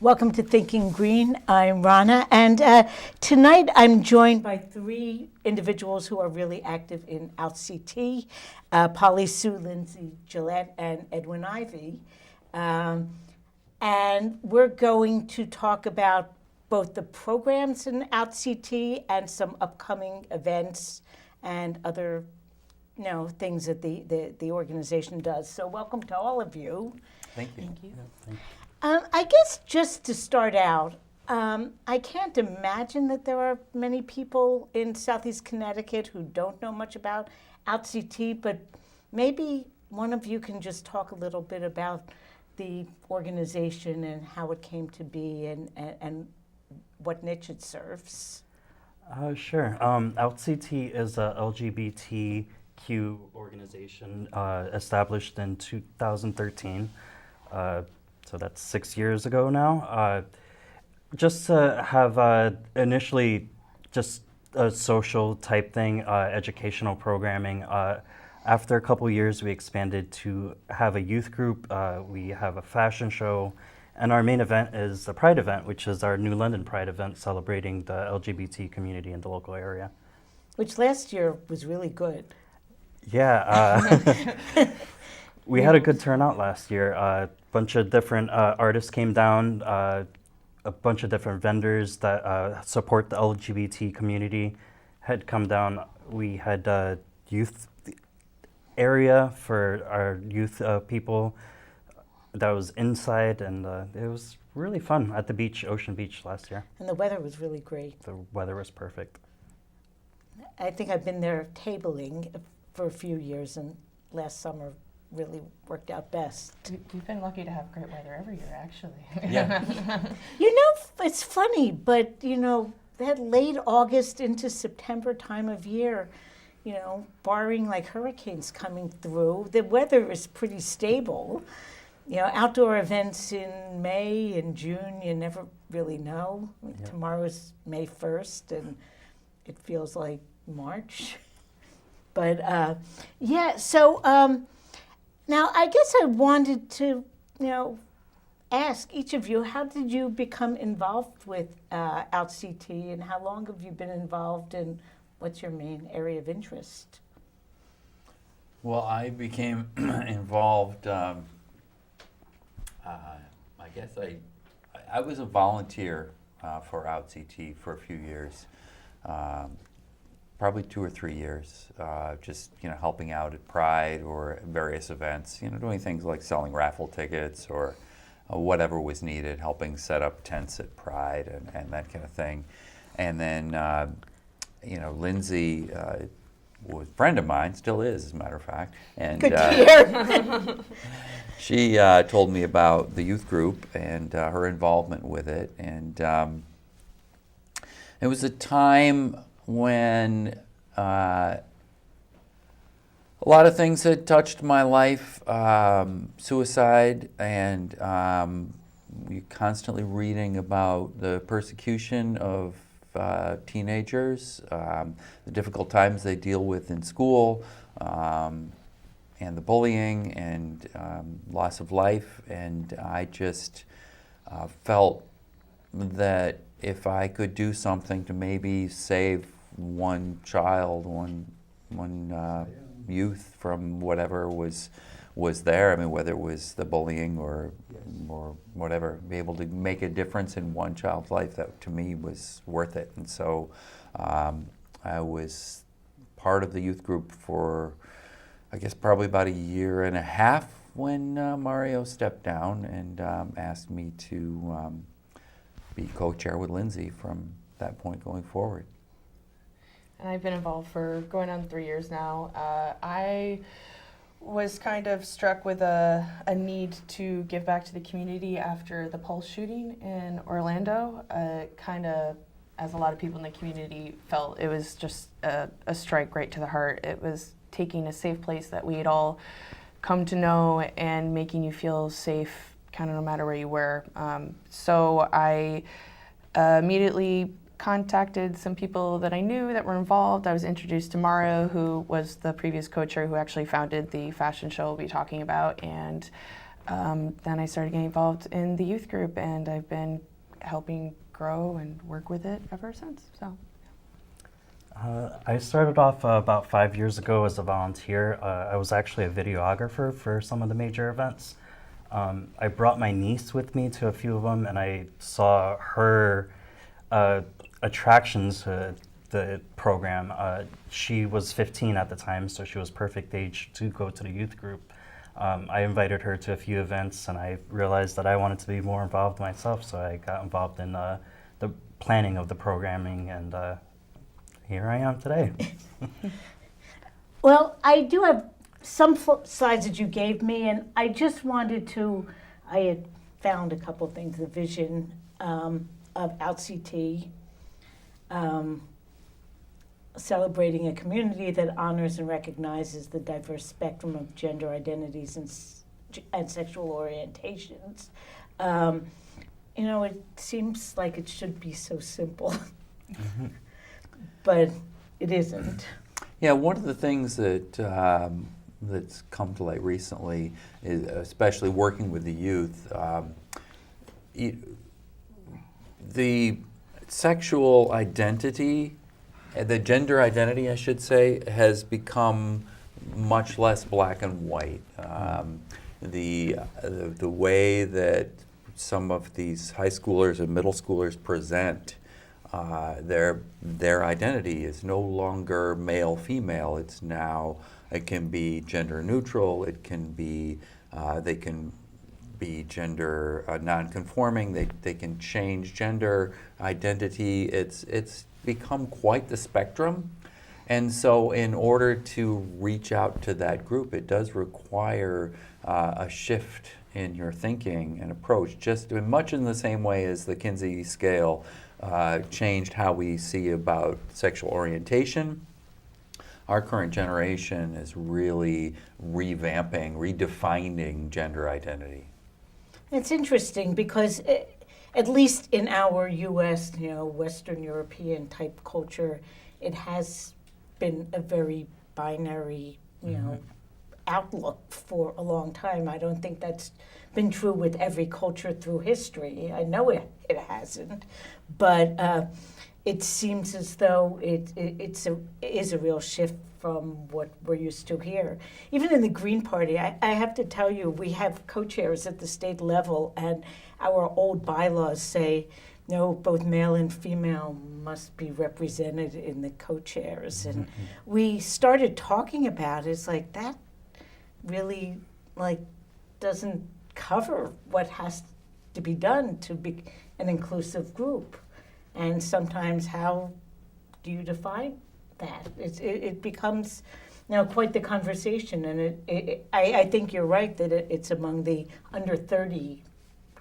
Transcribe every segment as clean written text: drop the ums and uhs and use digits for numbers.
Welcome to Thinking Green. I'm Rana, and tonight I'm joined by three individuals who are really active in OutCT, Polly Sue, Lindsay Gillette, and Edwin Ivy. And we're going to talk about both the programs in OutCT and some upcoming events and other things that the organization does. So welcome to all of you. Thank you. Thank you. Yeah, thank you. I guess just to start out, I can't imagine that there are many people in Southeast Connecticut who don't know much about OutCT, but maybe one of you can just talk a little bit about the organization and how it came to be and what niche it serves. Sure. OutCT is a LGBTQ organization established in 2013. So that's 6 years ago now. Just to have initially just a social type thing, educational programming. After a couple years, we expanded to have a youth group. We have a fashion show. And our main event is the Pride event, which is our New London Pride event celebrating the LGBT community in the local area. Which last year was really good. Yeah. We had a good turnout last year. A bunch of different artists came down, a bunch of different vendors that support the LGBT community had come down. We had a youth area for our youth people that was inside, and it was really fun at the beach, Ocean Beach, last year. And the weather was really great. The weather was perfect. I think I've been there tabling for a few years, and last summer really worked out best. We've been lucky to have great weather every year, actually. Yeah. It's funny, but that late August into September time of year, barring like hurricanes coming through, the weather is pretty stable. Outdoor events in May and June, you never really know. Yeah. Tomorrow's May 1st, and it feels like March. But so now I guess I wanted to, ask each of you, how did you become involved with OutCT, and how long have you been involved, and what's your main area of interest? Well, I became involved, I guess I was a volunteer for OutCT for a few years, probably 2 or 3 years, just helping out at Pride or various events, doing things like selling raffle tickets or whatever was needed, helping set up tents at Pride and that kind of thing. And then, Lindsay was a friend of mine, still is, as a matter of fact. And, Good to hear. She told me about the youth group and her involvement with it. And it was a time when a lot of things had touched my life, suicide, and you're constantly reading about the persecution of teenagers, the difficult times they deal with in school, and the bullying and loss of life. And I just felt that if I could do something to maybe save one child, one youth from whatever was there, I mean, whether it was the bullying or whatever, be able to make a difference in one child's life, that to me was worth it. And so I was part of the youth group for, I guess, probably about 1.5 years when Mario stepped down and asked me to be co-chair with Lindsay from that point going forward. And I've been involved for going on 3 years now. I was kind of struck with a need to give back to the community after the Pulse shooting in Orlando. Kind of, as a lot of people in the community felt, it was just a strike right to the heart. It was taking a safe place that we had all come to know and making you feel safe kind of no matter where you were. So I immediately contacted some people that I knew that were involved. I was introduced to Mario, who was the previous co-chair who actually founded the fashion show we'll be talking about, and then I started getting involved in the youth group, and I've been helping grow and work with it ever since. So. I started off about 5 years ago as a volunteer. I was actually a videographer for some of the major events. I brought my niece with me to a few of them, and I saw her attractions to the program. She was 15 at the time, so she was perfect age to go to the youth group. I invited her to a few events, and I realized that I wanted to be more involved myself, so I got involved in the planning of the programming, and here I am today. Well, I do have some slides that you gave me, and I just wanted to, I had found a couple of things, the vision of OutCT, celebrating a community that honors and recognizes the diverse spectrum of gender identities and sexual orientations. You know, it seems like it should be so simple, but it isn't. Yeah, one of the things that that's come to light recently is, especially working with the youth, the sexual identity, the gender identity, I should say, has become much less black and white. The way that some of these high schoolers and middle schoolers present their identity is no longer male female. It's now, it can be gender neutral. It can be they can be gender non-conforming. They can change gender identity. It's become quite the spectrum. And so in order to reach out to that group, it does require a shift in your thinking and approach, just much in the same way as the Kinsey scale changed how we see about sexual orientation. Our current generation is really revamping, redefining gender identity. It's interesting because at least in our U.S., you know, Western European type culture, it has been a very binary, you know, outlook for a long time. I don't think that's been true with every culture through history. I know it hasn't, but it seems as though it is a real shift from what we're used to here. Even in the Green Party, I have to tell you, we have co-chairs at the state level, and our old bylaws say, no, both male and female must be represented in the co-chairs. And we started talking about it. It's like, that really doesn't cover what has to be done to be an inclusive group. And sometimes, how do you define that? It becomes, you know, quite the conversation. And I think you're right that it's among the under 30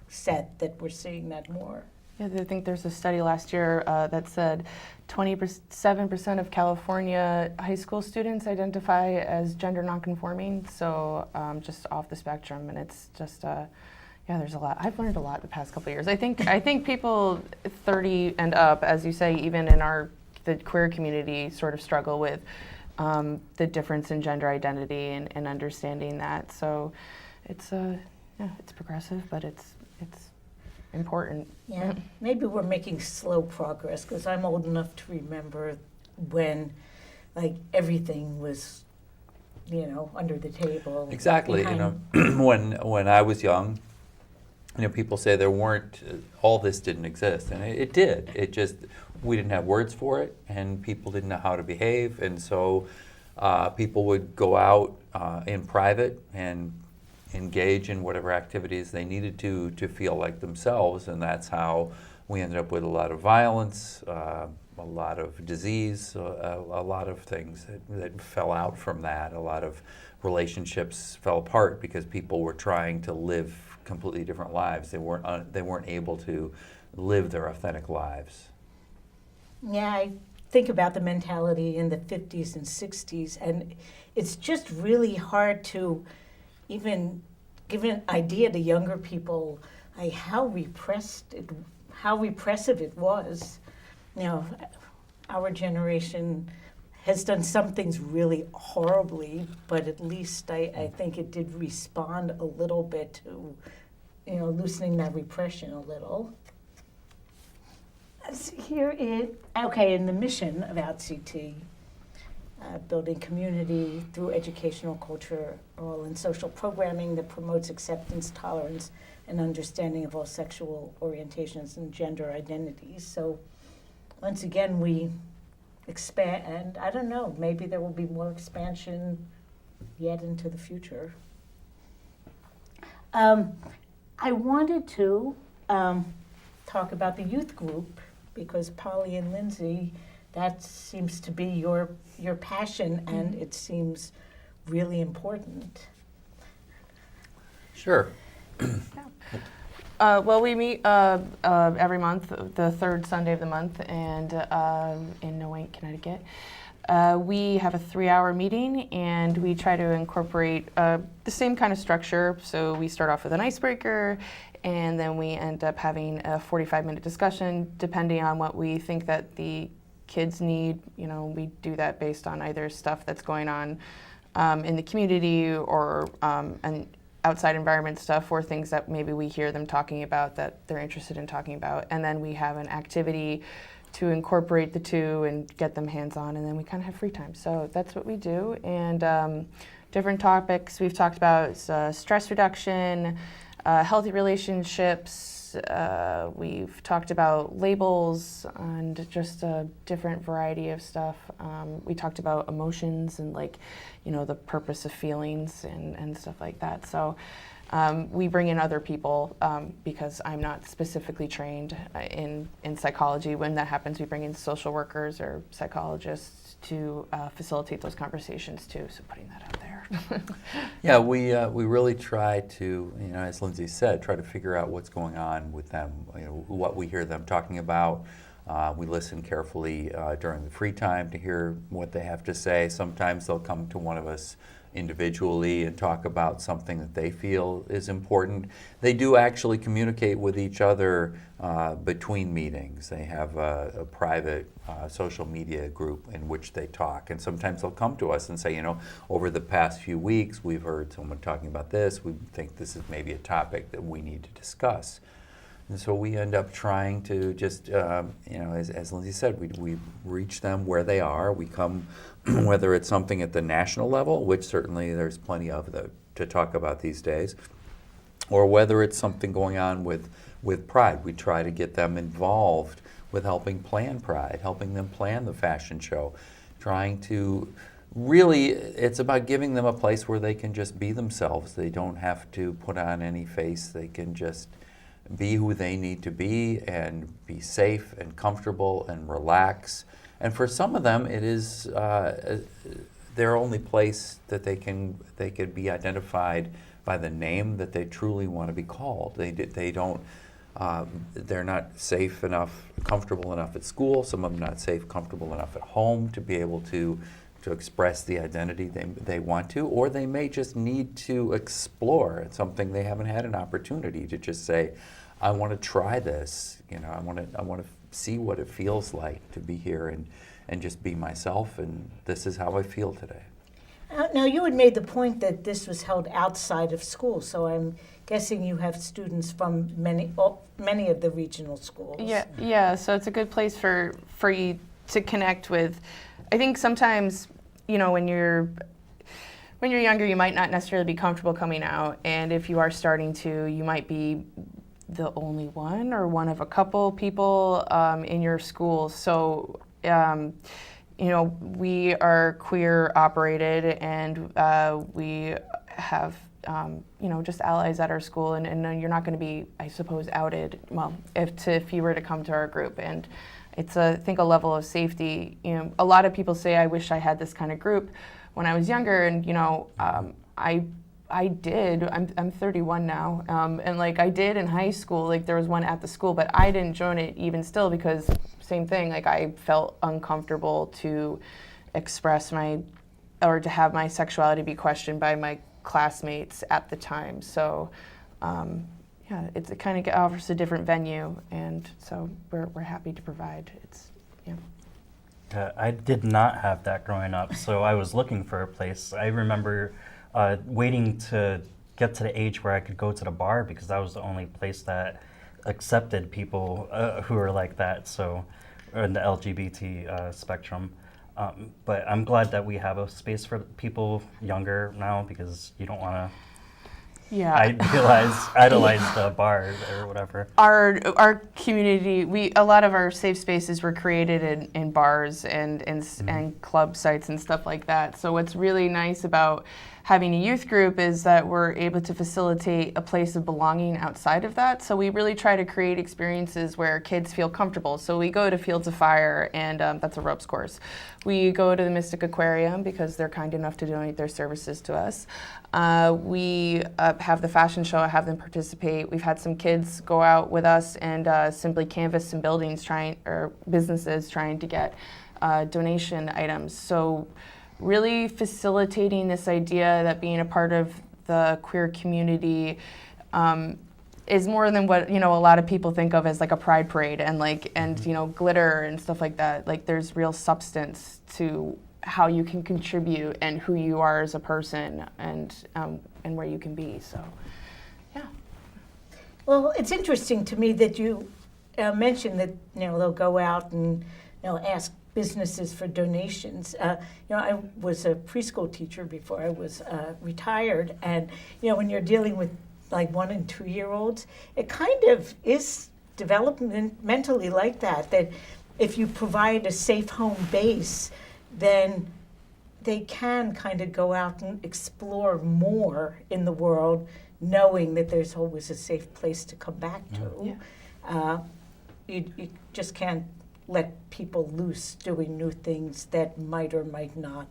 set that we're seeing that more. Yeah, I think there's a study last year that said 27% of California high school students identify as gender nonconforming, so just off the spectrum, and it's just, yeah, there's a lot. I've learned a lot the past couple of years. I think people 30 and up, as you say, even in the queer community, sort of struggle with the difference in gender identity and understanding that. So it's yeah, it's progressive, but it's important. Yeah, maybe we're making slow progress, because I'm old enough to remember when, everything was, you know, under the table. Exactly. You know, when I was young, you know, people say there weren't, all this didn't exist, and it did. It just, we didn't have words for it, and people didn't know how to behave, and so people would go out in private and engage in whatever activities they needed to feel like themselves, and that's how we ended up with a lot of violence, a lot of disease, a lot of things that fell out from that. A lot of relationships fell apart because people were trying to live completely different lives. They weren't able to live their authentic lives. Yeah, I think about the mentality in the 50s and 60s, and it's just really hard to even give an idea to younger people how repressive it was. You know, our generation has done some things really horribly, but at least I think it did respond a little bit to, loosening that repression a little. Here it, okay, in the mission of OutCT, building community through educational, cultural, and social programming that promotes acceptance, tolerance, and understanding of all sexual orientations and gender identities. So once again, we expand, and I don't know, maybe there will be more expansion yet into the future. I wanted to talk about the youth group because Polly and Lindsay, that seems to be your passion, and it seems really important. Sure. Well, we meet every month, the third Sunday of the month, and in Noank, Connecticut. We have a 3-hour meeting, and we try to incorporate the same kind of structure. So we start off with an icebreaker, and then we end up having a 45-minute discussion, depending on what we think that the kids need. We do that based on either stuff that's going on in the community or and outside environment stuff, or things that maybe we hear them talking about that they're interested in talking about. And then we have an activity to incorporate the two and get them hands-on, and then we kind of have free time. So that's what we do. And different topics we've talked about is stress reduction, healthy relationships. We've talked about labels and just a different variety of stuff. We talked about emotions and the purpose of feelings and stuff like that. So we bring in other people because I'm not specifically trained in psychology. When that happens, we bring in social workers or psychologists to facilitate those conversations too. So putting that out there. Yeah, we really try to, as Lindsay said, try to figure out what's going on with them, what we hear them talking about. We listen carefully during the free time to hear what they have to say. Sometimes they'll come to one of us individually and talk about something that they feel is important. They do actually communicate with each other between meetings. They have a private social media group in which they talk, and sometimes they'll come to us and say, over the past few weeks we've heard someone talking about this. We think this is maybe a topic that we need to discuss. And so we end up trying to just, as Lindsay said, we reach them where they are. We come, whether it's something at the national level, which certainly there's plenty of to talk about these days, or whether it's something going on with Pride. We try to get them involved with helping plan Pride, helping them plan the fashion show, trying to really, it's about giving them a place where they can just be themselves. They don't have to put on any face. They can just be who they need to be and be safe and comfortable and relax. And for some of them, it is their only place that they could be identified by the name that they truly want to be called. They don't. They're not safe enough, comfortable enough at school. Some of them not safe, comfortable enough at home to be able to express the identity they want to, or they may just need to explore. It's something they haven't had an opportunity to just say, I want to try this. I want to see what it feels like to be here and just be myself, and this is how I feel today. Now, you had made the point that this was held outside of school, so I'm guessing you have students from many of the regional schools. Yeah. So it's a good place for you to connect with. I think sometimes, when you're younger, you might not necessarily be comfortable coming out, and if you are starting to, you might be the only one or one of a couple people in your school. So, we are queer operated, and we have, just allies at our school, and you're not going to be, I suppose, outed. Well, if you were to come to our group, and it's I think a level of safety. A lot of people say, I wish I had this kind of group when I was younger, and I did. I'm 31 now, and I did in high school. There was one at the school, but I didn't join it even still because same thing. I felt uncomfortable to express or to have my sexuality be questioned by my classmates at the time. So, it kind of offers a different venue, and so we're happy to provide. I did not have that growing up, so I was looking for a place. I remember waiting to get to the age where I could go to the bar because that was the only place that accepted people who were like that, so in the LGBT spectrum. But I'm glad that we have a space for people younger now because you don't want to Yeah. idolize the bar or whatever. Our community, a lot of our safe spaces were created in bars and club sites and stuff like that. So what's really nice about having a youth group is that we're able to facilitate a place of belonging outside of that. So we really try to create experiences where kids feel comfortable. So we go to Fields of Fire, and that's a ropes course. We go to the Mystic Aquarium because they're kind enough to donate their services to us. We have the fashion show, have them participate. We've had some kids go out with us and simply canvass some buildings or businesses trying to get donation items. So really facilitating this idea that being a part of the queer community is more than what a lot of people think of as like a pride parade and glitter and stuff like that. Like there's real substance to how you can contribute and who you are as a person and where you can be. So, yeah. Well, it's interesting to me that you mentioned that they'll go out and ask businesses for donations. I was a preschool teacher before I was retired, and when you're dealing with like 1 and 2 year olds, it kind of is developmentally like that. That if you provide a safe home base, then they can kind of go out and explore more in the world, knowing that there's always a safe place to come back to. Yeah. You just can't let people loose doing new things that might or might not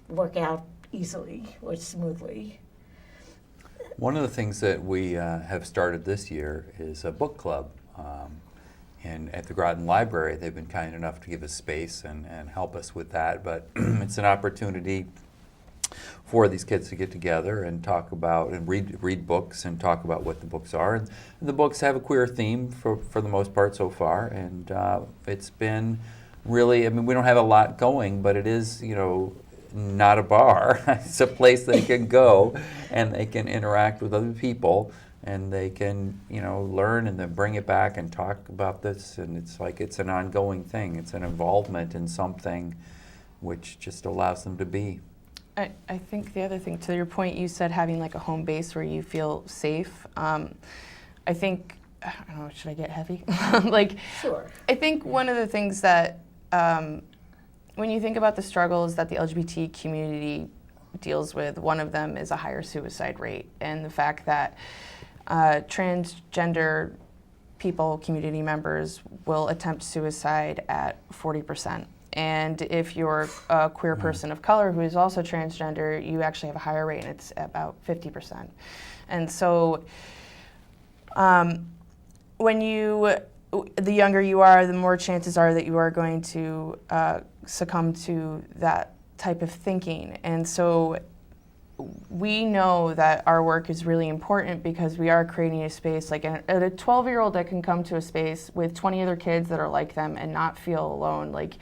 work out easily or smoothly. One of the things that we have started this year is a book club. And at the Groton Library, they've been kind enough to give us space and help us with that. But it's an opportunity for these kids to get together and talk about and read books and talk about what the books are. And the books have a queer theme for the most part so far. And it's been really, we don't have a lot going, but it is, not a bar. It's a place they can go and they can interact with other people. And they can, learn and then bring it back and talk about this. And it's like it's an ongoing thing. It's an involvement in something which just allows them to be. I think the other thing, to your point, you said having like a home base where you feel safe. I think, I don't know, should I get heavy? Sure. I think one of the things that, when you think about the struggles that the LGBT community deals with, one of them is a higher suicide rate. And the fact that transgender people, community members, will attempt suicide at 40%. And if you're a queer person of color who is also transgender, you actually have a higher rate, and it's about 50%. And so the younger you are, the more chances are that you are going to succumb to that type of thinking. And so we know that our work is really important because we are creating a space, like a 12-year-old that can come to a space with 20 other kids that are like them and not feel alone. Like,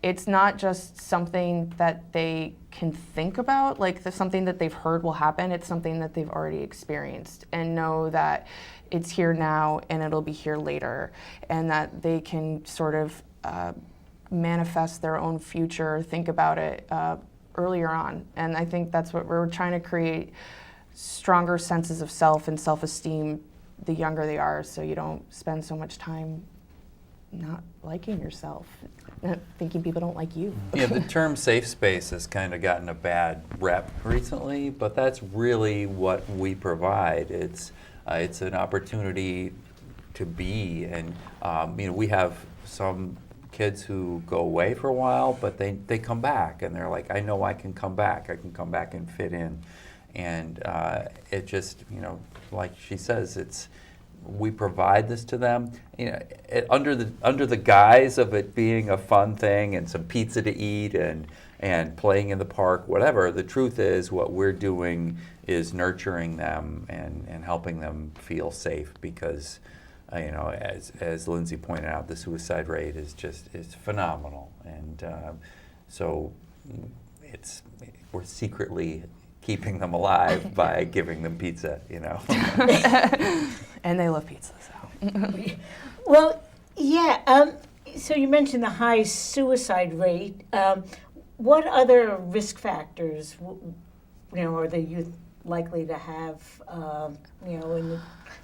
it's not just something that they can think about, like something that they've heard will happen. It's something that they've already experienced and know that it's here now and it'll be here later, and that they can sort of manifest their own future, think about it earlier on. And I think that's what we're trying to create, stronger senses of self and self-esteem the younger they are, so you don't spend so much time not liking yourself, thinking people don't like you. Yeah, the term safe space has kind of gotten a bad rep recently, but that's really what we provide. It's an opportunity to be, and we have some kids who go away for a while, but they come back, and they're like, I know I can come back. I can come back and fit in, and it just, like she says, we provide this to them, under the guise of it being a fun thing and some pizza to eat and playing in the park, whatever. The truth is, what we're doing is nurturing them and helping them feel safe, because as Lindsay pointed out, the suicide rate is phenomenal, and so we're secretly keeping them alive by giving them pizza, And they love pizza, so. Well, yeah. So you mentioned the high suicide rate. What other risk factors, are the youth likely to have?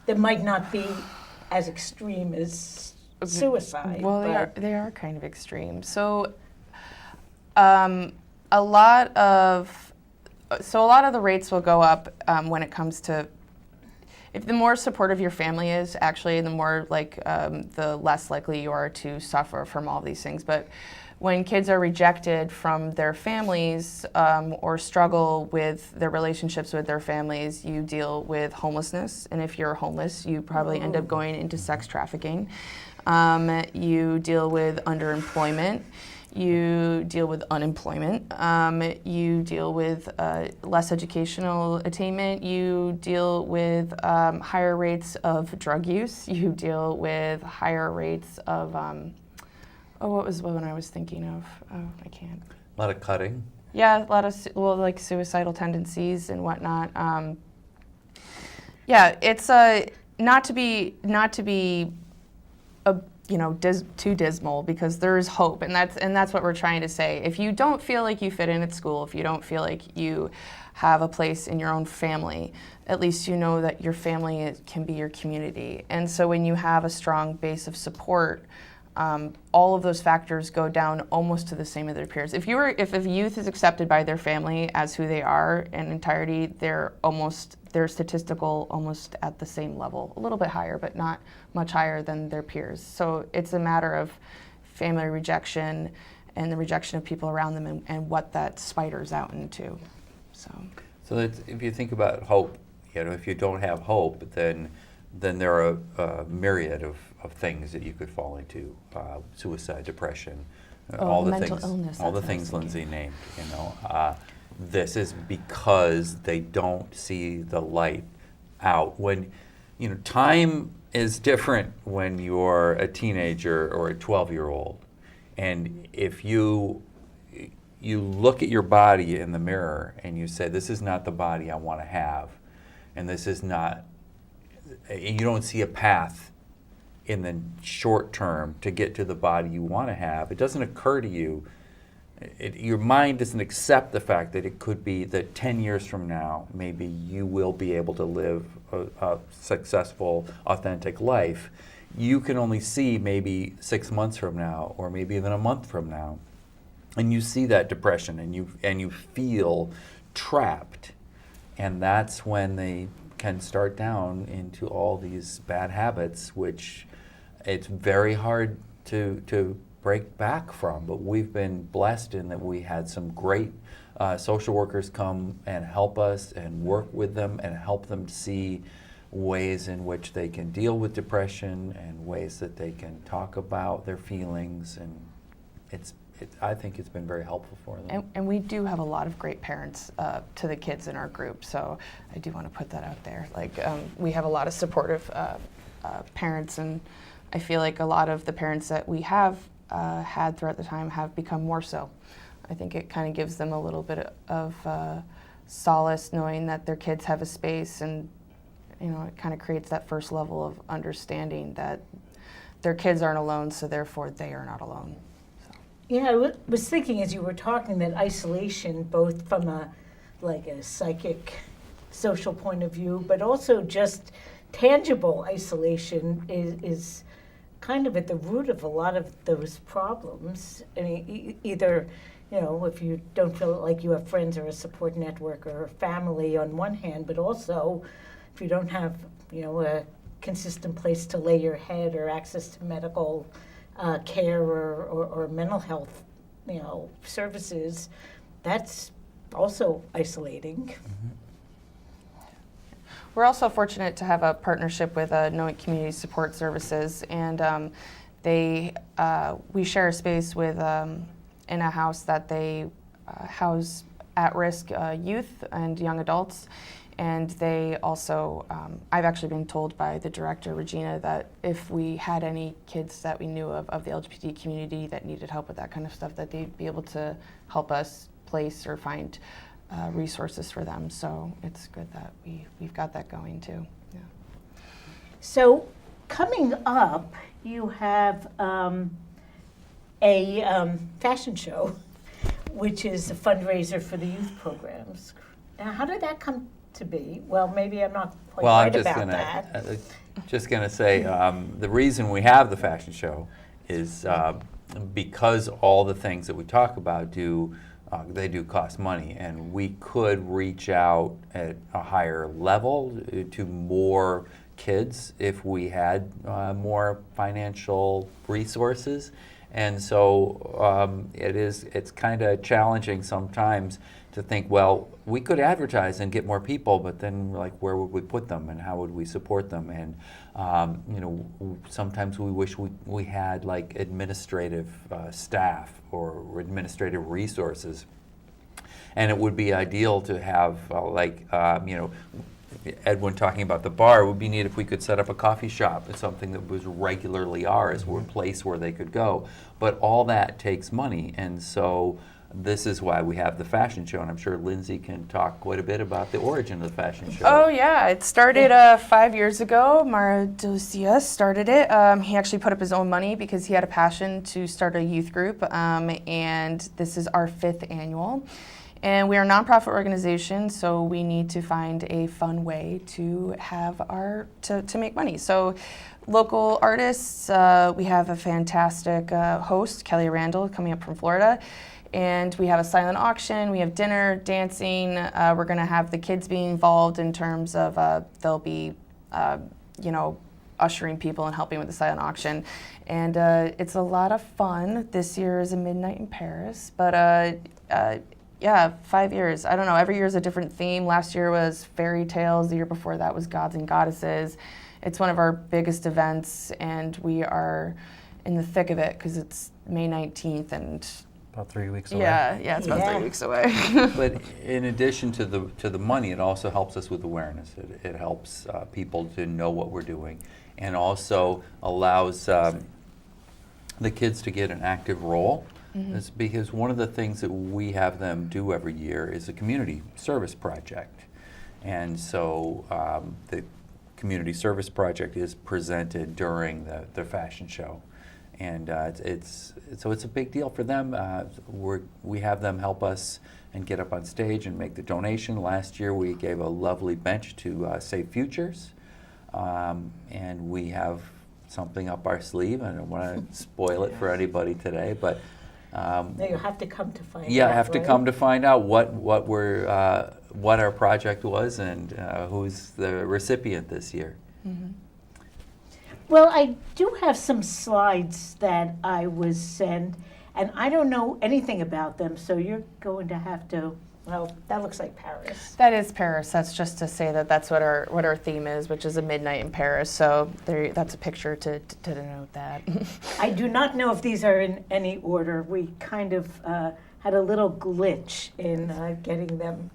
That might not be as extreme as suicide. Well, they are kind of extreme. So, a lot of the rates will go up when it comes to. If the more supportive your family is, actually, the more the less likely you are to suffer from all these things. But when kids are rejected from their families or struggle with their relationships with their families, you deal with homelessness. And if you're homeless, you probably end up going into sex trafficking. You deal with underemployment. You deal with unemployment. You deal with less educational attainment. You deal with higher rates of drug use. You deal with higher rates of, what was the one I was thinking of? Oh, I can't. A lot of cutting. Yeah, a lot of, suicidal tendencies and whatnot. Yeah, it's not to be too dismal, because there is hope, and that's what we're trying to say. If you don't feel like you fit in at school, if you don't feel like you have a place in your own family, at least you know that your family can be your community. And so when you have a strong base of support, all of those factors go down almost to the same as their peers. If a youth is accepted by their family as who they are in entirety, they're statistical almost at the same level, a little bit higher, but not much higher than their peers. So it's a matter of family rejection and the rejection of people around them, and what that spiders out into. So if you think about hope, if you don't have hope, then there are a myriad of things that you could fall into: suicide, depression, all the mental things, illness, all the things Lindsay named. This is because they don't see the light out. When time is different when you're a teenager or a 12-year-old, and if you look at your body in the mirror and you say, "This is not the body I want to have," and this is not. You don't see a path in the short term to get to the body you want to have. It doesn't occur to you. Your mind doesn't accept the fact that it could be that 10 years from now, maybe you will be able to live a successful, authentic life. You can only see maybe 6 months from now, or maybe even a month from now. And you see that depression, and you feel trapped. And that's when they can start down into all these bad habits, which it's very hard to break back from. But we've been blessed in that we had some great social workers come and help us and work with them and help them see ways in which they can deal with depression and ways that they can talk about their feelings. And I think it's been very helpful for them. And we do have a lot of great parents to the kids in our group, so I do want to put that out there. We have a lot of supportive parents, and I feel like a lot of the parents that we have had throughout the time have become more so. I think it kind of gives them a little bit of solace knowing that their kids have a space, and it kind of creates that first level of understanding that their kids aren't alone, so therefore they are not alone. Yeah, I was thinking as you were talking that isolation, both from a psychic, social point of view, but also just tangible isolation is kind of at the root of a lot of those problems. I mean, either, if you don't feel like you have friends or a support network or family on one hand, but also if you don't have, a consistent place to lay your head or access to medical care or mental health, services, that's also isolating. Mm-hmm. We're also fortunate to have a partnership with Knowing Community Support Services, and we share a space with in a house that they house at-risk youth and young adults. And they also, I've actually been told by the director, Regina, that if we had any kids that we knew of the LGBT community that needed help with that kind of stuff, that they'd be able to help us place or find resources for them. So it's good that we've got that going too. Yeah. So coming up, you have a fashion show, which is a fundraiser for the youth programs. Now, how did that come to be? Well, maybe I'm not quite Well, right I'm about that. just gonna say, the reason we have the fashion show is because all the things that we talk about they do cost money, and we could reach out at a higher level to more kids if we had more financial resources. And so it's kind of challenging sometimes to think, well, we could advertise and get more people, but then like where would we put them and how would we support them? And sometimes we wish we had like administrative staff or administrative resources. And it would be ideal to have Edwin talking about the bar. It would be neat if we could set up a coffee shop. It's something that was regularly ours, or a place where they could go. But all that takes money, and so this is why we have the fashion show. And I'm sure Lindsay can talk quite a bit about the origin of the fashion show. Oh yeah, it started 5 years ago. Mara Delicia started it. He actually put up his own money because he had a passion to start a youth group, and this is our 5th annual. And we are a nonprofit organization, so we need to find a fun way to have to make money. So local artists, we have a fantastic host, Kelly Randall, coming up from Florida. And we have a silent auction, we have dinner, dancing. We're gonna have the kids be involved in terms of, they'll be, ushering people and helping with the silent auction. And it's a lot of fun. This year is A Midnight in Paris, but yeah, 5 years. I don't know, every year is a different theme. Last year was fairy tales, the year before that was gods and goddesses. It's one of our biggest events, and we are in the thick of it because it's May 19th and About 3 weeks away. yeah, it's about 3 weeks away. But in addition to the money, it also helps us with awareness. It helps people to know what we're doing, and also allows the kids to get an active role. It's because one of the things that we have them do every year is a community service project. And so the community service project is presented during the fashion show. And it's a big deal for them. We have them help us and get up on stage and make the donation. Last year we gave a lovely bench to Save Futures. And we have something up our sleeve. I don't want to spoil it for anybody today, but You have to come to find out. yeah, I have to right? come to find out what our project was and who's the recipient this year. Well, I do have some slides that I was sent, and I don't know anything about them, so you're going to have to, well, that looks like Paris. That is Paris. That's just to say that that's what our theme is, which is A Midnight in Paris. So that's a picture to denote that. I do not know if these are in any order. We kind of had a little glitch in getting them.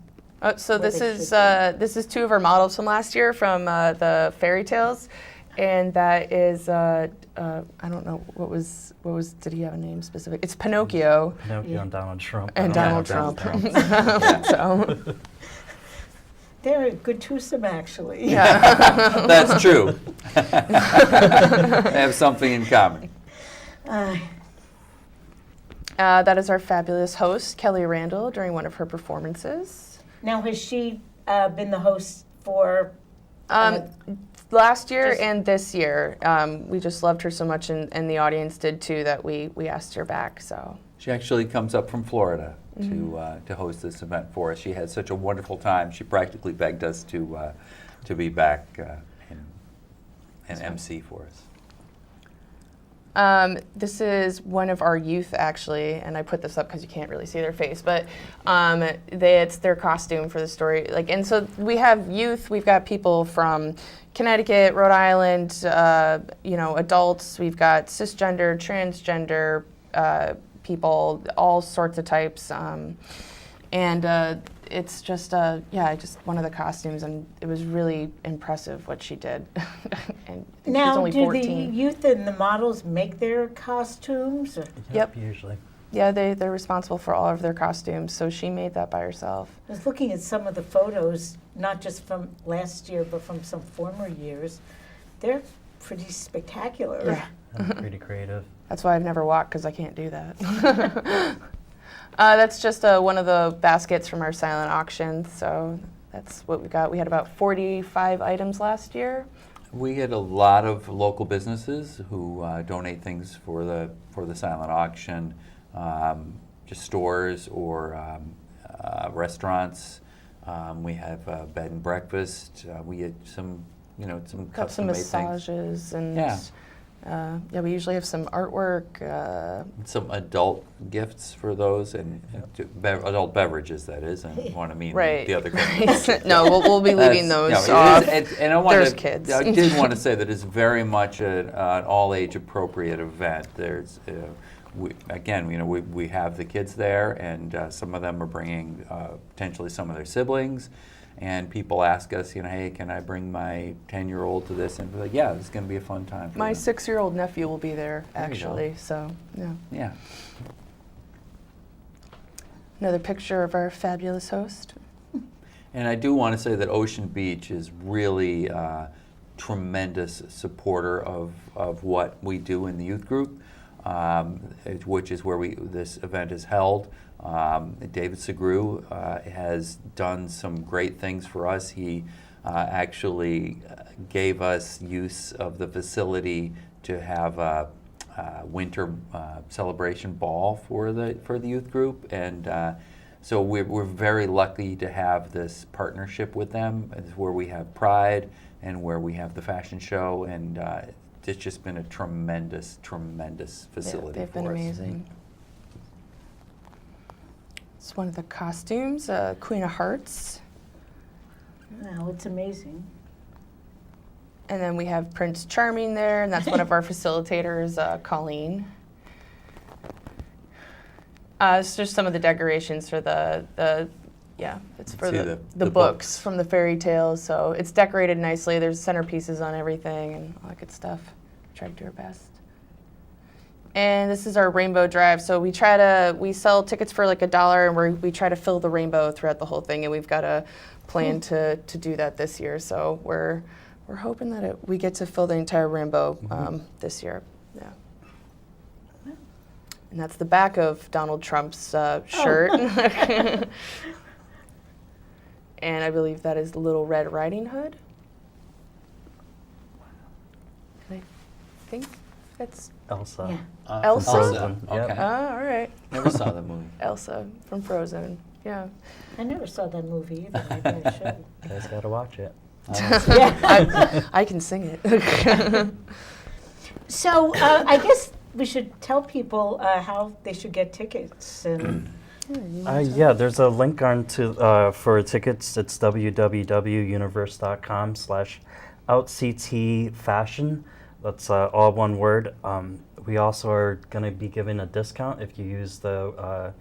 So Where this they is 2 of our models from last year from the fairy tales, and that is I don't know did he have a name specific? It's Pinocchio. Pinocchio and Donald Trump. And I Donald don't Trump. know. So They're a good twosome, actually. yeah. That's true. They have something in common. That is our fabulous host, Kelly Randall, during one of her performances. Now, has she been the host for? Last year Just- and this year, we just loved her so much, and the audience did too, that we asked her back. So She actually comes up from Florida to host this event for us. She had such a wonderful time. She practically begged us to be back and MC for us. this is one of our youth, actually, and I put this up because you can't really see their face, but it's their costume for the story. And so we have youth. We've got people from Connecticut, Rhode Island, adults. We've got cisgender, transgender people, all sorts of types. And it's just, just one of the costumes, and it was really impressive what she did. And I think she's Now, only do 14. the youth and the models make their costumes? Or? Yep. Usually. Yeah, they're responsible for all of their costumes, so she made that by herself. I was looking at some of the photos, not just from last year, but from some former years. They're pretty spectacular. Yeah. Pretty creative. That's why I've never walked, because I can't do that. That's just one of the baskets from our silent auction, so that's what we got. We had about 45 items last year. We had a lot of local businesses who donate things for the silent auction, just stores or restaurants. We have bed and breakfast. We had some Got some custom-made things. massages and we usually have some artwork. Some adult gifts for those, and adult beverages, that is. I don't want to mean Right. the other kind. No, we'll be leaving those No, off. and I wanted There's to- kids. I did want to say that it's very much an all-age appropriate event. There's, we have the kids there, and some of them are bringing potentially some of their siblings. And people ask us, hey, can I bring my 10-year-old to this? And we're like, yeah, it's going to be a fun time for My them. 6-year-old nephew will be there, There you go. actually, so, yeah. Yeah. Another picture of our fabulous host. And I do want to say that Ocean Beach is really tremendous supporter of what we do in the youth group, which is where this event is held. David Segru has done some great things for us. He actually gave us use of the facility to have a winter celebration ball for the youth group, and so we're very lucky to have this partnership with them. It's where we have Pride and where we have the fashion show, and it's just been a tremendous facility They've for been us. amazing. It's one of the costumes, Queen of Hearts. Wow, it's amazing. And then we have Prince Charming there, and that's one of our facilitators, Colleen. It's just some of the decorations for it's for See the the books from the fairy tales. So it's decorated nicely. There's centerpieces on everything and all that good stuff. Try to do our best. And this is our rainbow drive. So we sell tickets for like $1, and we try to fill the rainbow throughout the whole thing. And we've got a plan to do that this year. So we're hoping that we get to fill the entire rainbow this year. Yeah. And that's the back of Donald Trump's shirt. And I believe that is the Little Red Riding Hood. And I think that's Elsa. Yeah. Elsa? Frozen, yep. Okay. all right. Never saw the movie. Elsa from Frozen. Yeah. I never saw that movie either. Maybe I should. You guys gotta watch it. Yeah. I can sing it. So I guess we should tell people how they should get tickets. And There's a link on for tickets. It's www.universe.com/OutCT Fashion. That's all one word. We also are going to be giving a discount if you use the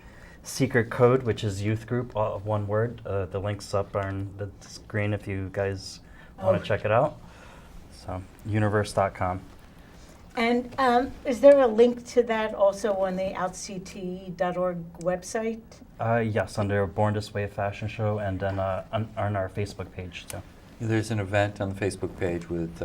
secret code, which is youth group, all one word. The link's up on the screen if you guys want to check it out. So, universe.com. And is there a link to that also on the OutCT.org website? Yes, under Born This Way Fashion Show, and then on our Facebook page too. There's an event on the Facebook page with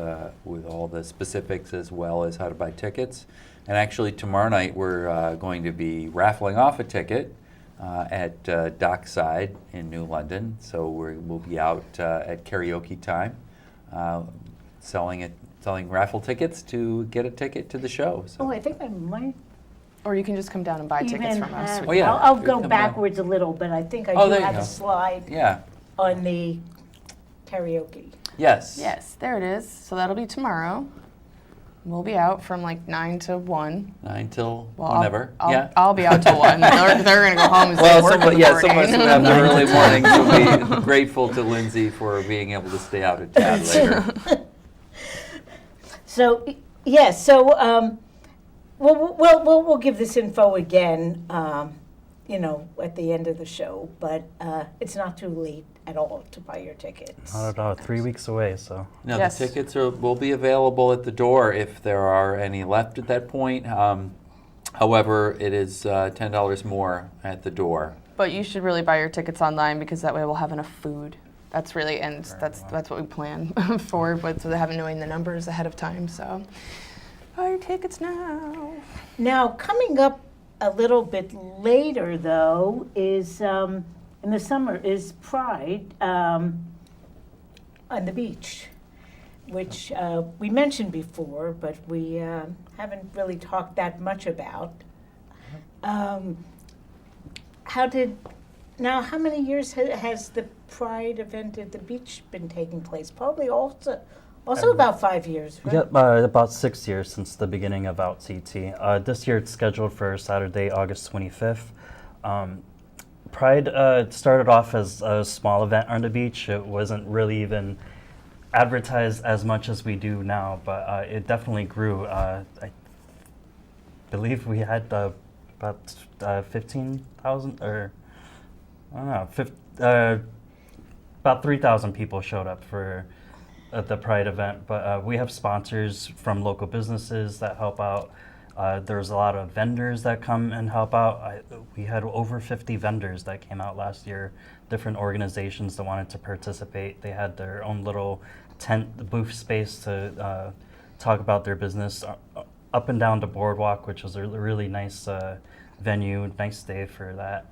all the specifics as well as how to buy tickets. And actually tomorrow night we're going to be raffling off a ticket at Dockside in New London. So we'll be out at karaoke time selling raffle tickets to get a ticket to the show. So. Oh, I think I might Or you can just come down and buy tickets even from us. have. Oh, yeah. I'll You go come down. backwards a little, but I think I Oh, do there you have go. a slide Yeah. on the karaoke. Yes. Yes, there it is. So that'll be tomorrow. We'll be out from like 9 to 1. 9 till Well, whenever. I'll be out till 1. They're going to go home and Well, stay work in the some of us morning. who have the early mornings will be grateful to Lindsay for being able to stay out a tad later. So yes, so we'll give this info again. at the end of the show. But it's not too late at all to buy your tickets. Not at all. 3 weeks away, so. Now, Yes. the tickets will be available at the door if there are any left at that point. However, it is $10 more at the door. But you should really buy your tickets online because that way we'll have enough food. That's really, and that's what we plan for, but so they haven't knowing the numbers ahead of time. So buy your tickets now. Now, coming up a little bit later, though, is in the summer is Pride on the beach, which we mentioned before, but we haven't really talked that much about. How many years has the Pride event at the beach been taking place? Probably also about 5 years, right? Yep, about 6 years since the beginning of OutCT. This year it's scheduled for Saturday, August 25th. Pride started off as a small event on the beach. It wasn't really even advertised as much as we do now, but it definitely grew. I believe we had about 15,000, or I don't know, about 3,000 people showed up for the Pride event, but we have sponsors from local businesses that help out. There's a lot of vendors that come and help out. We had over 50 vendors that came out last year, different organizations that wanted to participate. They had their own little tent booth space to talk about their business up and down the boardwalk, which was a really nice venue, nice day for that.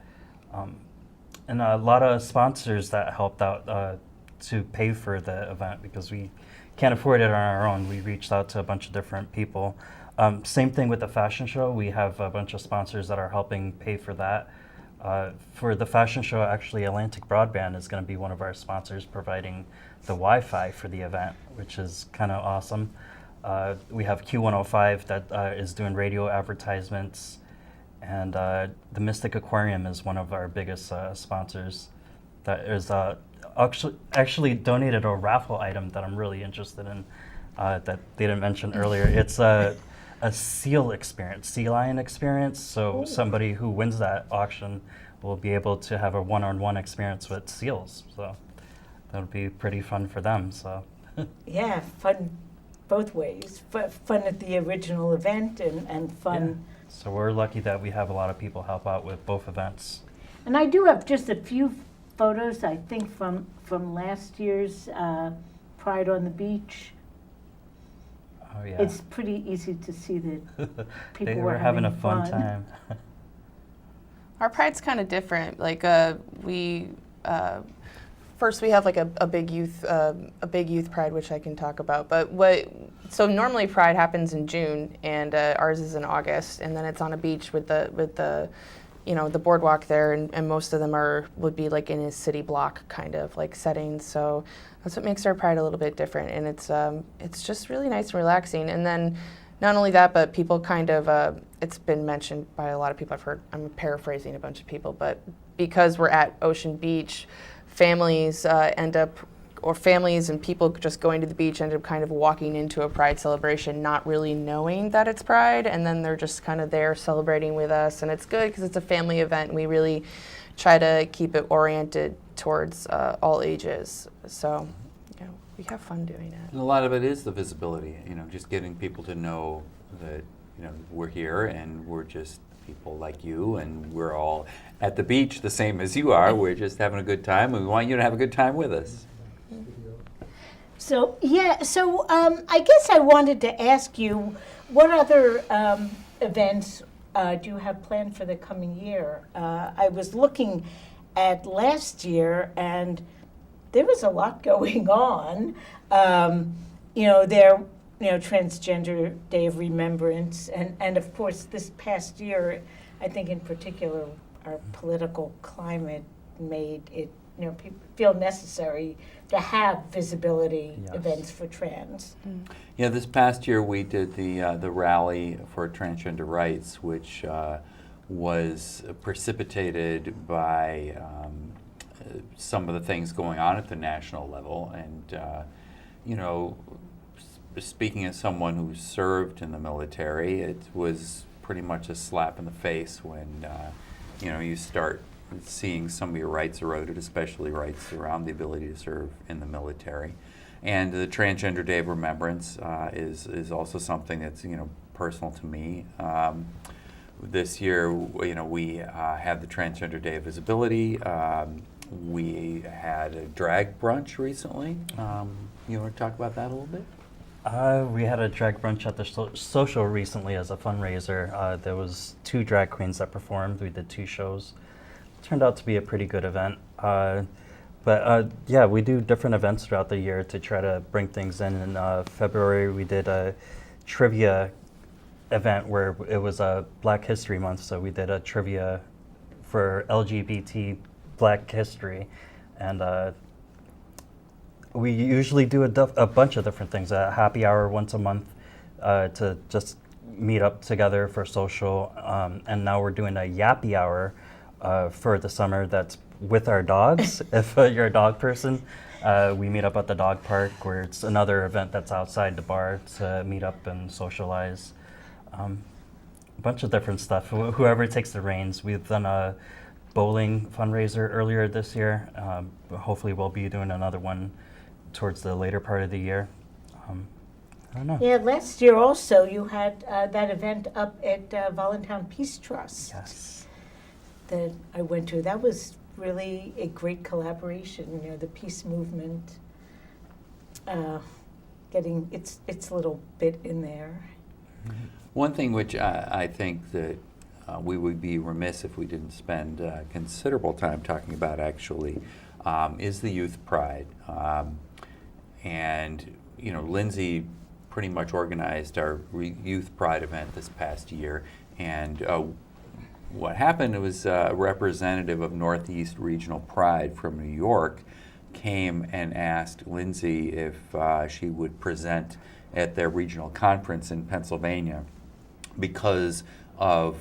And a lot of sponsors that helped out to pay for the event because we can't afford it on our own. We reached out to a bunch of different people. Same thing with the fashion show. We have a bunch of sponsors that are helping pay for that. For the fashion show, actually, Atlantic Broadband is going to be one of our sponsors, providing the Wi-Fi for the event, which is kind of awesome. We have Q105 that is doing radio advertisements, and the Mystic Aquarium is one of our biggest sponsors. That is actually donated a raffle item that I'm really interested in that they didn't mention earlier. It's a seal experience, sea lion experience. So somebody who wins that auction will be able to have a one-on-one experience with seals. So that would be pretty fun for them. So Yeah, fun both ways. Fun at the original event and fun. Yeah. So we're lucky that we have a lot of people help out with both events. And I do have just a few photos, I think, from last year's Pride on the Beach. Oh yeah. It's pretty easy to see that people they were were having a having fun time. Our Pride's kind of different. Like we first we have like a big youth Pride, which I can talk about. But so normally Pride happens in June, and ours is in August, and then it's on a beach with the the boardwalk there, and most of them would be like in a city block kind of like setting. So that's what makes our Pride a little bit different, and it's just really nice and relaxing. And then not only that, but people kind of it's been mentioned by a lot of people. I've heard, I'm paraphrasing a bunch of people, but because we're at Ocean Beach, families families and people just going to the beach end up kind of walking into a Pride celebration not really knowing that it's Pride, and then they're just kind of there celebrating with us, and it's good because it's a family event, and we really try to keep it oriented towards all ages. So we have fun doing it. And a lot of it is the visibility, just getting people to know that, we're here and we're just people like you, and we're all at the beach the same as you are. We're just having a good time, and we want you to have a good time with us. So I guess I wanted to ask you, what other events do you have planned for the coming year? I was looking at last year, and there was a lot going on. Transgender Day of Remembrance, and of course this past year, I think in particular, our political climate made it, people feel necessary to have visibility events for trans. Yeah, this past year we did the rally for transgender rights, which was precipitated by some of the things going on at the national level, and speaking as someone who served in the military, it was pretty much a slap in the face when you start seeing some of your rights eroded, especially rights around the ability to serve in the military. And the Transgender Day of Remembrance is also something that's personal to me. This year, we had the Transgender Day of Visibility. We had a drag brunch recently. You want to talk about that a little bit? We had a drag brunch at the social recently as a fundraiser. There was 2 drag queens that performed. We did 2 shows. Turned out to be a pretty good event. But yeah, we do different events throughout the year to try to bring things in. In February, we did a trivia event where it was Black History Month, so we did a trivia for LGBT Black history. And we usually do a bunch of different things, a happy hour once a month to just meet up together for social. And now we're doing a yappy hour for the summer that's with our dogs. If you're a dog person, we meet up at the dog park, where it's another event that's outside the bar to meet up and socialize. A bunch of different stuff. Whoever takes the reins. We've done a bowling fundraiser earlier this year. Hopefully we'll be doing another one towards the later part of the year. I don't know. Yeah, last year also you had that event up at Voluntown Peace Trust. Yes. That I went to. That was really a great collaboration. The peace movement, getting its little bit in there. One thing which I think that we would be remiss if we didn't spend considerable time talking about actually is the Youth Pride. And Lindsay pretty much organized our Youth Pride event this past year, and what happened was a representative of Northeast Regional Pride from New York came and asked Lindsay if she would present at their regional conference in Pennsylvania because of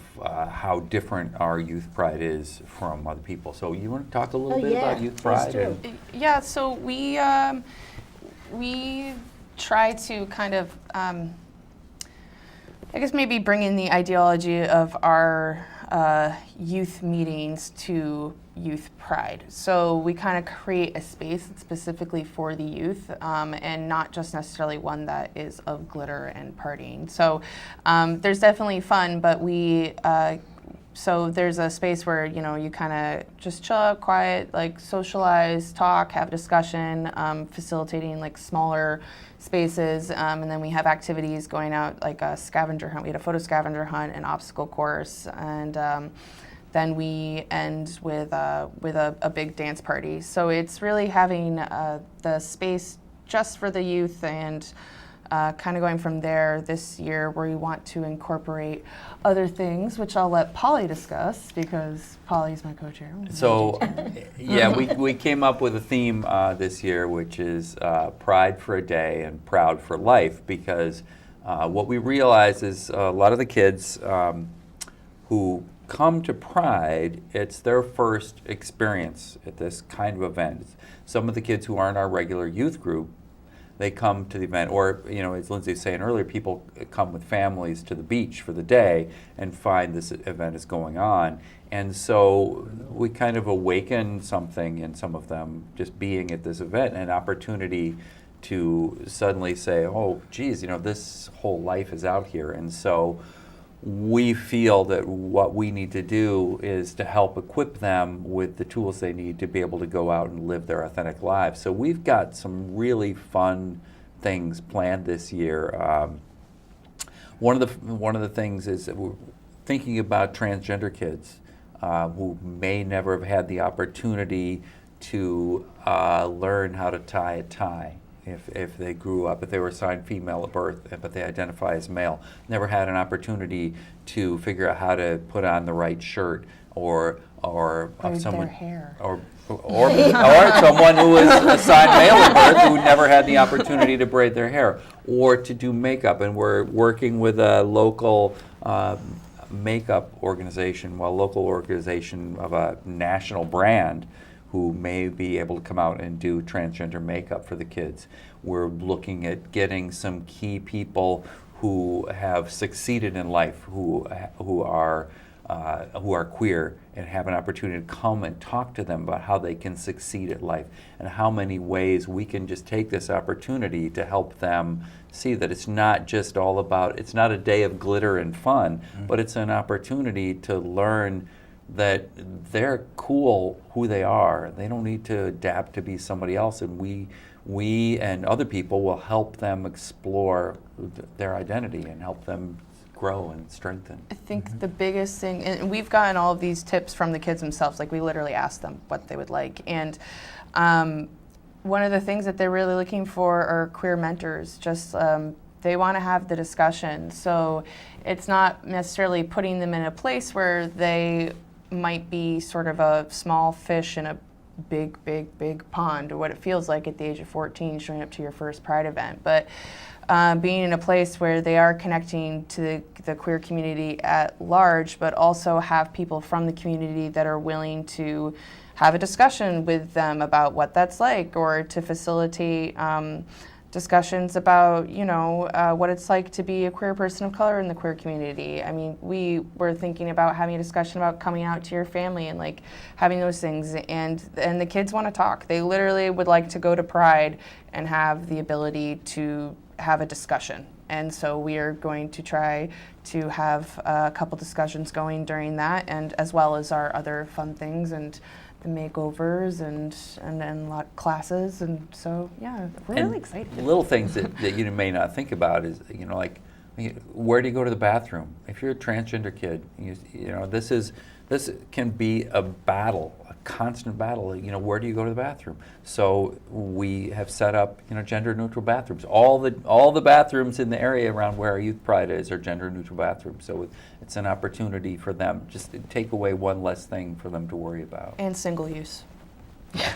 how different our Youth Pride is from other people. So you want to talk a little bit about Youth Pride? Do. Yeah, so we try to kind of, I guess maybe bring in the ideology of our youth meetings to Youth Pride. So we kind of create a space specifically for the youth, and not just necessarily one that is of glitter and partying. So there's definitely fun, but so there's a space where you kind of just chill out, quiet, like socialize, talk, have discussion, facilitating like smaller spaces, and then we have activities going out like a scavenger hunt. We had a photo scavenger hunt, an obstacle course, and then we end with a big dance party. So it's really having the space just for the youth, and kind of going from there. This year we want to incorporate other things, which I'll let Polly discuss because Polly's my co-chair. So, yeah, we came up with a theme this year, which is Pride for a Day and Proud for Life, because what we realize is a lot of the kids who come to Pride, it's their first experience at this kind of event. Some of the kids who aren't our regular youth group, they come to the event, or as Lindsay was saying earlier, people come with families to the beach for the day and find this event is going on. And so we kind of awaken something in some of them just being at this event, an opportunity to suddenly say, oh, geez, this whole life is out here. And so we feel that what we need to do is to help equip them with the tools they need to be able to go out and live their authentic lives. So we've got some really fun things planned this year. One of the things is that we're thinking about transgender kids who may never have had the opportunity to learn how to tie a tie. If they grew up, if they were assigned female at birth, but they identify as male, never had an opportunity to figure out how to put on the right shirt, or braid someone, their hair. or someone who was assigned male at birth who never had the opportunity to braid their hair, or to do makeup. And we're working with a local makeup organization, local organization of a national brand, who may be able to come out and do transgender makeup for the kids. We're looking at getting some key people who have succeeded in life, who are who are queer and have an opportunity to come and talk to them about how they can succeed at life and how many ways we can just take this opportunity to help them see that it's not just all about, it's not a day of glitter and fun, but it's an opportunity to learn that they're cool who they are. They don't need to adapt to be somebody else, and we and other people will help them explore their identity and help them grow and strengthen. I think the biggest thing, and we've gotten all of these tips from the kids themselves, like we literally asked them what they would like. And one of the things that they're really looking for are queer mentors. Just they want to have the discussion. So it's not necessarily putting them in a place where they might be sort of a small fish in a big pond, or what it feels like at the age of 14 showing up to your first Pride event. But being in a place where they are connecting to the queer community at large, but also have people from the community that are willing to have a discussion with them about what that's like, or to facilitate discussions about, what it's like to be a queer person of color in the queer community. I mean, we were thinking about having a discussion about coming out to your family and like having those things, and the kids want to talk. They literally would like to go to Pride and have the ability to have a discussion. And so we are going to try to have a couple discussions going during that, and as well as our other fun things and the makeovers and lot classes. And so, yeah, we're really excited. Little things that you may not think about is, like, where do you go to the bathroom? If you're a transgender kid, this can be a battle, a constant battle. Where do you go to the bathroom? So we have set up, gender-neutral bathrooms. All the bathrooms in the area around where our Youth Pride is are gender-neutral bathrooms. So it's an opportunity for them, just to take away one less thing for them to worry about. And single use. Yeah.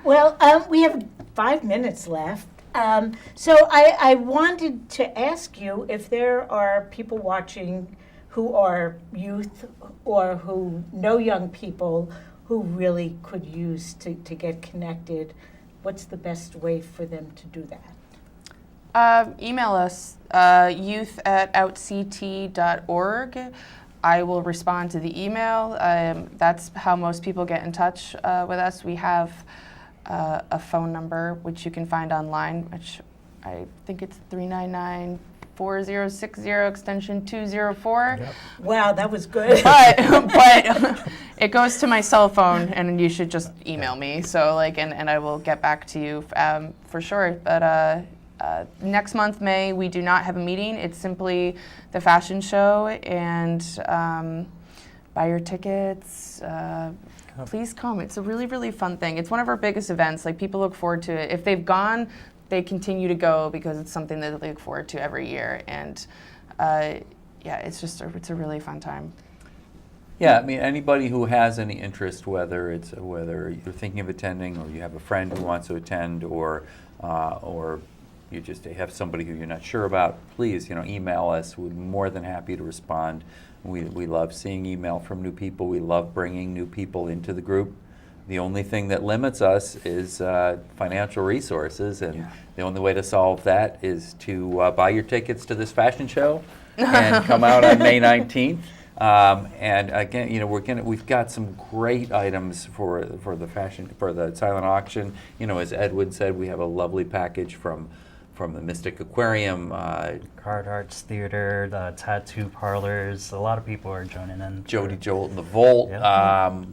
Well, we have 5 minutes left. So I wanted to ask you if there are people watching who are youth or who know young people who really could use to get connected. What's the best way for them to do that? Email us, youth@outct.org. I will respond to the email. That's how most people get in touch with us. We have a phone number, which you can find online, which I think it's 399-4060 extension 204. Yep. Wow, that was good. But it goes to my cell phone, and you should just email me. So and I will get back to you for sure. But next month, May, we do not have a meeting. It's simply the fashion show, and buy your tickets. Please come. It's a really, really fun thing. It's one of our biggest events. Like, people look forward to it. If they've gone, they continue to go because it's something that they look forward to every year. And it's a really fun time. Yeah, I mean, anybody who has any interest, whether you're thinking of attending, or you have a friend who wants to attend, or you just have somebody who you're not sure about, please, email us. We're more than happy to respond. We love seeing email from new people. We love bringing new people into the group. The only thing that limits us is financial resources, and the only way to solve that is to buy your tickets to this fashion show and come out on May 19th. And again, we've got some great items for the silent auction. As Edwin said, we have a lovely package from the Mystic Aquarium, Card Arts Theater, the tattoo parlors. A lot of people are joining in. Jody Jolt and the Volt. Yep.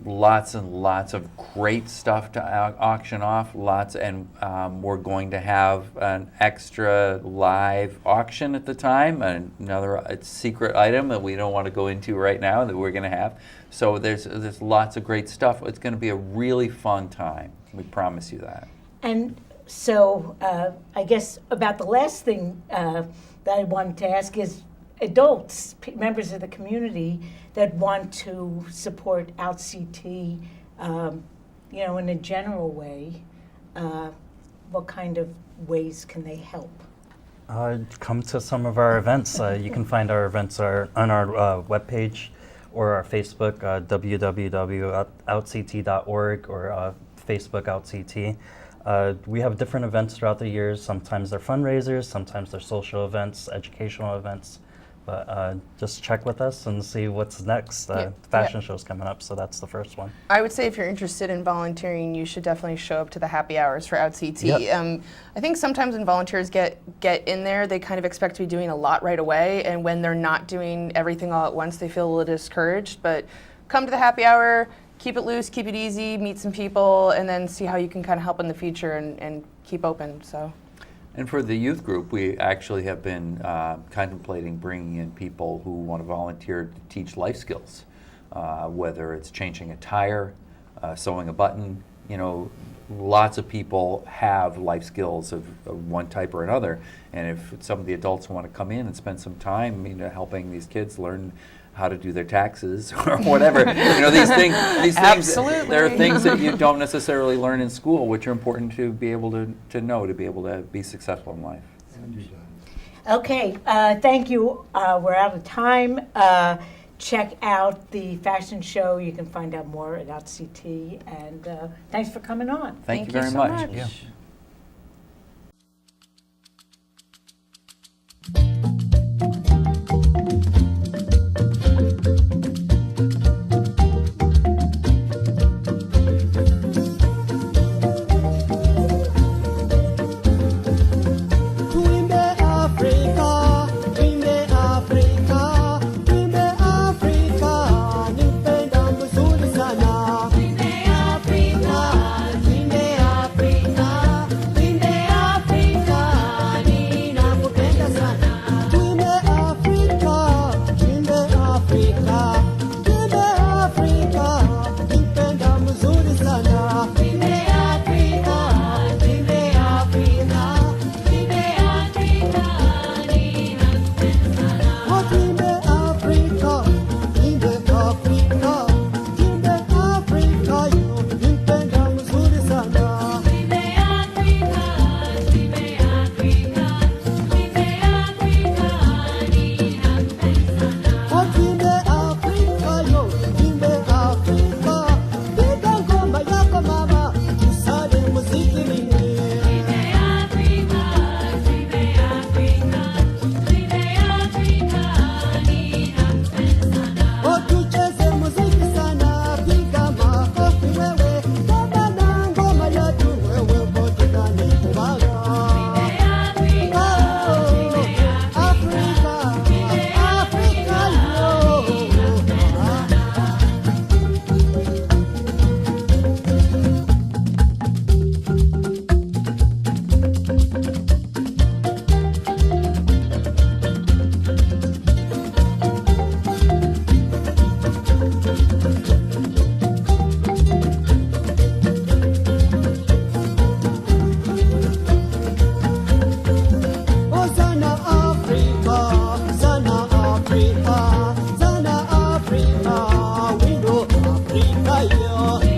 Lots and lots of great stuff to auction off. We're going to have an extra live auction at the time. Another secret item that we don't want to go into right now that we're going to have. So there's lots of great stuff. It's going to be a really fun time. We promise you that. And so I guess about the last thing that I wanted to ask is adults, members of the community that want to support OutCT, in a general way, what kind of ways can they help? Come to some of our events. You can find our events on our webpage or our Facebook, www.outct.org, or Facebook OutCT. We have different events throughout the years. Sometimes they're fundraisers, sometimes they're social events, educational events. But just check with us and see what's next. Yeah. Fashion show's coming up, so that's the first one. I would say if you're interested in volunteering, you should definitely show up to the happy hours for OutCT. Yep. I think sometimes when volunteers get in there, they kind of expect to be doing a lot right away, and when they're not doing everything all at once, they feel a little discouraged. But come to the happy hour, keep it loose, keep it easy, meet some people, and then see how you can kind of help in the future and keep open. So. And for the youth group, we actually have been contemplating bringing in people who want to volunteer to teach life skills, whether it's changing a tire, sewing a button. You know, lots of people have life skills of one type or another. And if some of the adults want to come in and spend some time, you know, helping these kids learn how to do their taxes or whatever. You know, these things, Absolutely. there are things that you don't necessarily learn in school, which are important to be able to know, to be able to be successful in life. Okay, thank you. We're out of time. Check out the fashion show. You can find out more at OutCT. And thanks for coming on. Thank you you very so much. much. Yeah. Africa, we know Africa, yo.